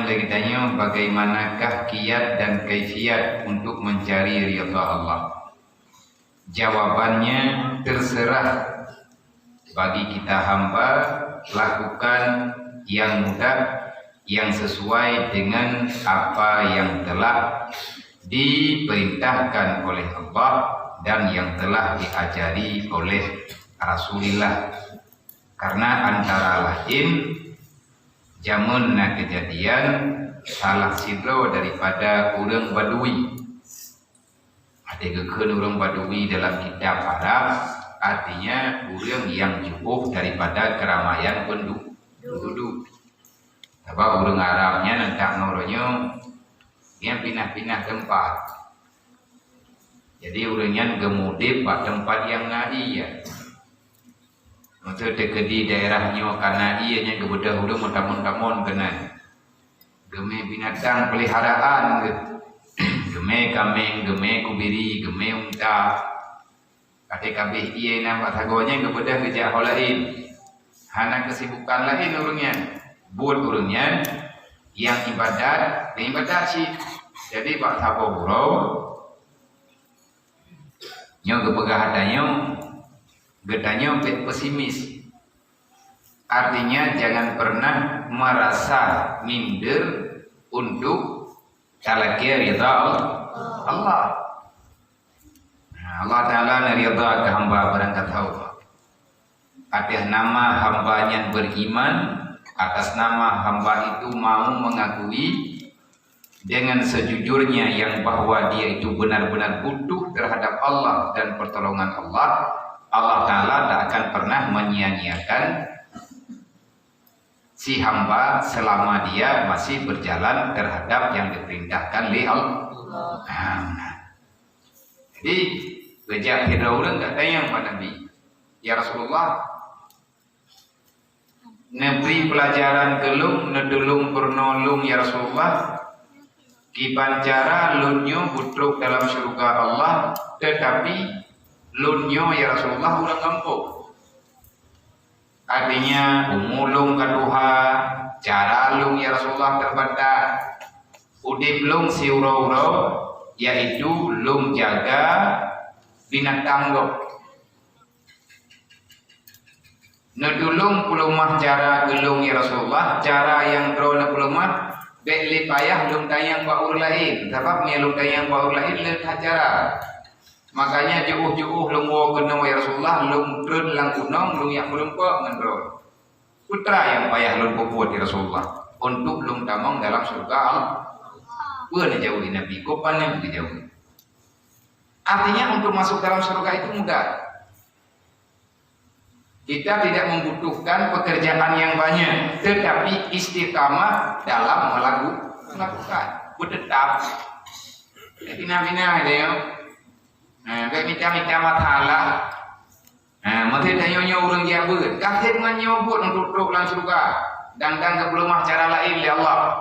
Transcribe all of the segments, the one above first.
Pertanyaan dari kitanya, bagaimanakah kiat dan kaifiat untuk mencari ridha Allah? Jawabannya terserah bagi kita hamba, lakukan yang mudah, yang sesuai dengan apa yang telah diperintahkan oleh Allah dan yang telah diajari oleh Rasulullah. Karena antara lain jamun kejadian salah sidro daripada orang Badui. Ada kekan orang Badui dalam kitab Arab, artinya orang yang jauh daripada keramaian penduduk. Sebab orang Arabnya nanti noronya dia pindah-pindah tempat. Jadi orangnya gemudip pada tempat yang ngai ya. Untuk dekat di daerahnya karena ianya kebedah udah montamon kena. Geme binatang peliharaan gitu. Geme kameng, geme kubiri, geme unta. Kate kabeh iye nama tagonya kebedah kerja lain. Hana kesibukan lain orangnya. Buat orangnya yang ibadat sih. Jadi Pak Sabo Burau nyo kepegahatannya getanya pesimis. Artinya jangan pernah merasa minder untuk talaki ridha Allah. Allah Ta'ala ridha ke hamba berangkat tahu. Atas nama hambanya beriman, atas nama hamba itu mau mengakui dengan sejujurnya yang bahwa dia itu benar-benar butuh terhadap Allah dan pertolongan Allah. Allah Ta'ala tak akan pernah menyia-nyiakan si hamba selama dia masih berjalan terhadap yang diperintahkan oleh Allah. Jadi bejak Fir'aun tak tanya pada Nabi, ya Rasulullah, neberi pelajaran gelung nedelung pernolong ya Rasulullah. Kipancara lunyo butruk dalam surga Allah, tetapi lunyo ya Rasulullah ulang kampung. Artinya umulung kaduha, cara lung ya Rasulullah terbatas. Udip lung si uro-uro, yaitu lung jaga binatang lo. Nedulung pulumah cara gelung ya Rasulullah, cara yang drone pulumah beli payah lung tayang baur lain. Sebab ni lung tayang baur lain letah cara. Makanya jauh-jauh lung wo kena ya Rasulullah, lung trun lang kunong, lung yak kulumpa ngendro. Putra yang payah lung buat ya Rasulullah untuk lung tamang dalam surga Allah. Buat jauh di Nabi, kopannya begitu jauh. Artinya untuk masuk dalam surga itu mudah. Kita tidak membutuhkan pekerjaan yang banyak, tetapi istiqamah dalam melakukan. Tetap. Bina-bina dia. Baik minta matalah. Mesti tanya orang dia buat. Kasih menyebut untuk truk lang surga. Dan ke belum cara lain ya Allah.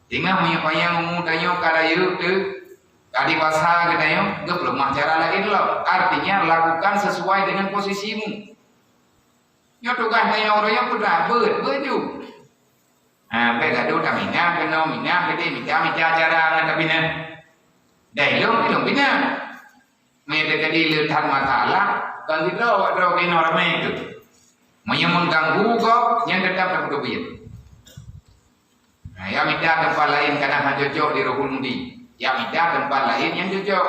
Tinggal menyapanya ngomong tanya kada yuk tu. Kadi pasal katanya, ke belum cara lain lah. Artinya lakukan sesuai dengan posisimu. Nyo tukang tanya orangnya putra beju. Baik gaduh tak minah kena minah kedi minta cara ngata bina. Dah belum bina. Mereka dilihat masalah, kan kita waktu ini ramai itu, mengganggu kok, yang tetap tak berkebiat. Yang minta tempat lain karena cocok di Rohul Mudi, yang minta tempat lain yang cocok.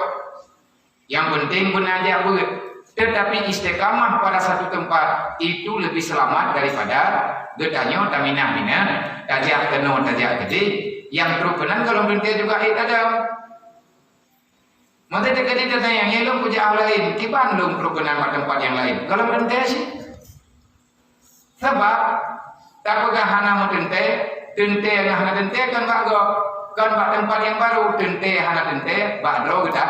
Yang penting pun aja buat, tetapi istiqamah pada satu tempat itu lebih selamat daripada getanya taminah, tajak kena tajak gede, yang terukunan kalau berhenti juga ada. Maka dekat dia tanya, yang lu puja Allah lain, kipan lu perukunan tempat yang lain. Kalau berhenti sih, sebab tak pegang hana mau tente yang hana tente kan bago, kan bak tempat yang baru tente hana tente, bakdro kita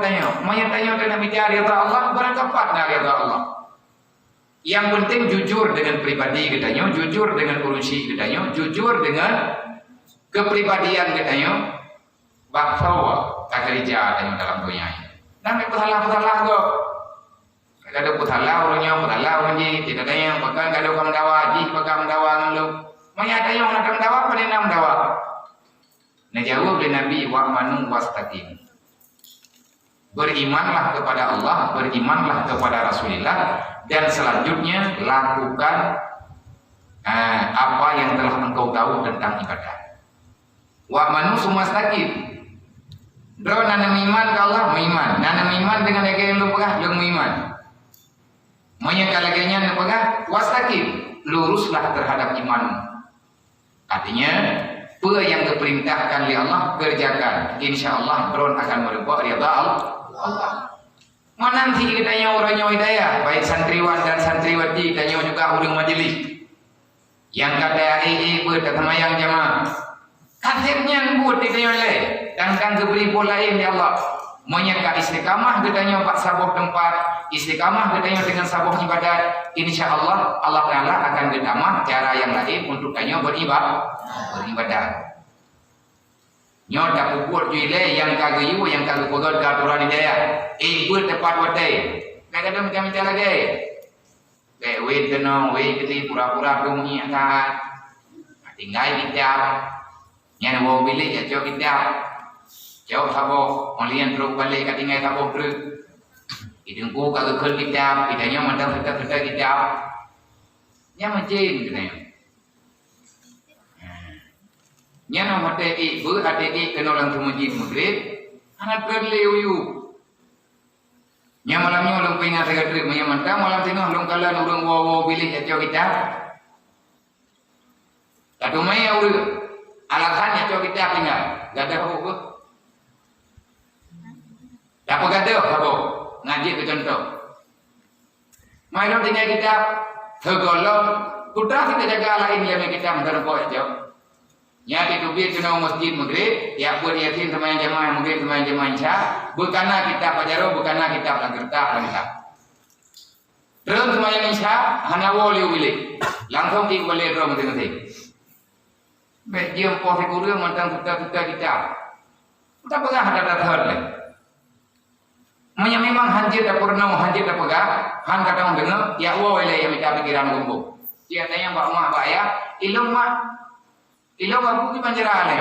tanya, mau tanya kena bicara ridha Allah, barang tepat nak ridha Allah. Yang penting jujur dengan pribadi katanya, jujur dengan urusi katanya, jujur dengan kepribadian katanya. Baksawa kerja dengan dalam dunia ini. Nampak putalah go. Kada putalah orangnya, putalah orang ni. Tidak ada yang pegang kada kamu dawa, ji pegang dawa lu. Maya tayong nakang dawa paninam dawa. Najawab oleh Nabi wa'manu wastaqim. Berimanlah kepada Allah, berimanlah kepada Rasulullah, dan selanjutnya lakukan apa yang telah engkau tahu tentang ibadah. Wa'manu sumastaqim. Bro nanam iman ke Allah, iman. Nanam iman dengan yang lu pegah, yang iman. Menyekalaganya pegah, wastaqim. Luruslah terhadap iman. Artinya, apa yang diperintahkan oleh Allah kerjakan. Insya Allah drone akan merebak ridha Allah. Menanti kitanya orangnya hidayah, baik santriwan dan santriwati, tanya juga urang majelis. Yang kata bertamayang jamaah. Katanya buat ditanya oleh dan kan diberi pola lain ya Allah. Menyeka istiqamah ditanya Pak sabuh tempat, istiqamah ditanya dengan sabuh ibadat. Insya Allah Allah Taala akan ditambah cara yang lain untuk tanya beribadah. Nyo dak puput juile yang kagak yang kagak pegot ke aturan hidayah. Ikut tepat watai. Kadang macam-macam lagi. Wait kena, wait keti pura-pura bunyi akan. Tinggal kitab. Yang bawa bilik ya jauh kitab. Jauh saboh, malian terus balik kat tinggal saboh terus. Hidungku kagak kel kitab, hidungnya mandang serta-serta kitab. Nya macam kena. Nya nama tadi ibu, adik kena orang tu masjid maghrib, anak terlewyu. Nya malamnya orang pengat saya trip, nya mantap malam tengah orang kalah orang wawa bilik ya jauh kitab. Katu mai orang alasannya jauh kitab tinggal, gak ada apa. Apa kata apa? Ngaji ke contoh. Mainan tinggal kitab segolong kuda kita jaga lain yang kita mendarat boleh jauh. Ya itu biar kena masjid maghrib, ya buat yakin sama yang jamaah maghrib sama yang jamaah isya. Bukanlah kita pajaro, bukanlah kita lengkap. Terus sama yang isya, hana wali ulik. Langsung di balik drum mesti. Baik dia posisi guru mantang kita. Kita pegang ada leh. Memang hanjir dah pernah hanjir dah pegang, han kata orang dengar, ya wali yang minta pikiran gumbu. Dia tanya mbak mak bayar, ilmu aku di penjara ni.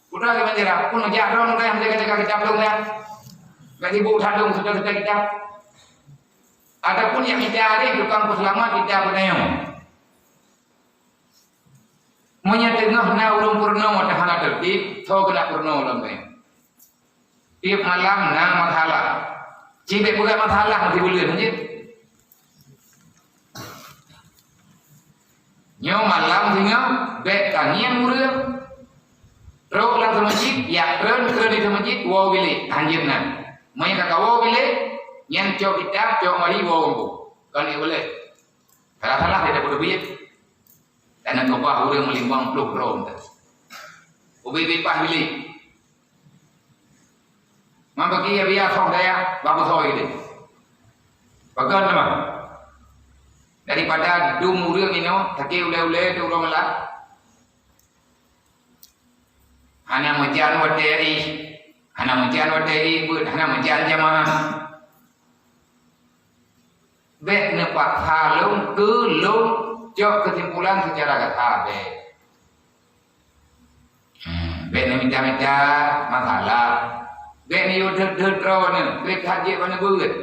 Udah di penjara, pun ngejak dong dah yang jaga kitab dong ya. Bagi ibu sadung sudah kitab. Adapun yang mencari tukang selamat kita benayong. Menyetengah na urung purno mata hana tertib, so kena purno ulang ni. Tiap malam na mathala. Cibek bukan mathala nanti boleh lanjut. Nyo malam tinggal bek tangian murah. Rok lang sa masjid, ya keren di sa masjid, wow bilik, anjir na. May kakawaw bilik, yan cok kitab, cok mali wow ko. Kan boleh. Salah tidak perlu bilik. Karena kau udah melimbang peluk rom. Ubi pah bilik. Mampu kia biar sok daya, bagus soy ini. Bagus nama. Daripada dumurang ini, taki ule tu orang malah. Hana menjan wateri, buat hana menjan jamaah. Bek nepak halung kelung, jok kesimpulan secara kata bek. Bek minta masalah. Bek ni udut-udut ni, bek haji mana buat.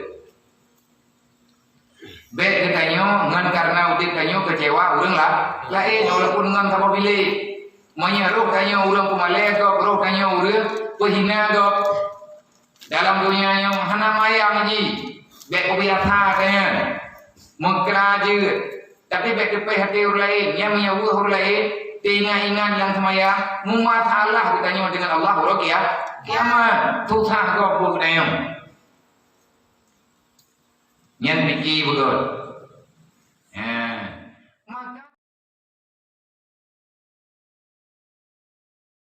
Bek katanya, ngan karena udit katanya kecewa, orang lah. Lain walaupun ngan sama bilik. Menyeruk katanya orang pemalai ke, perut katanya orang pehina ke. Dalam dunia yang hana mayang ni. Bek kebiasa katanya. Mengkera je. Tapi bek kepih hati orang lain. Yang menyawah orang lain. Ingat-ingat yang semaya. Mumat Allah katanya dengan Allah. Orang kiamat. Susah kau pun katanya. Yang fikir betul.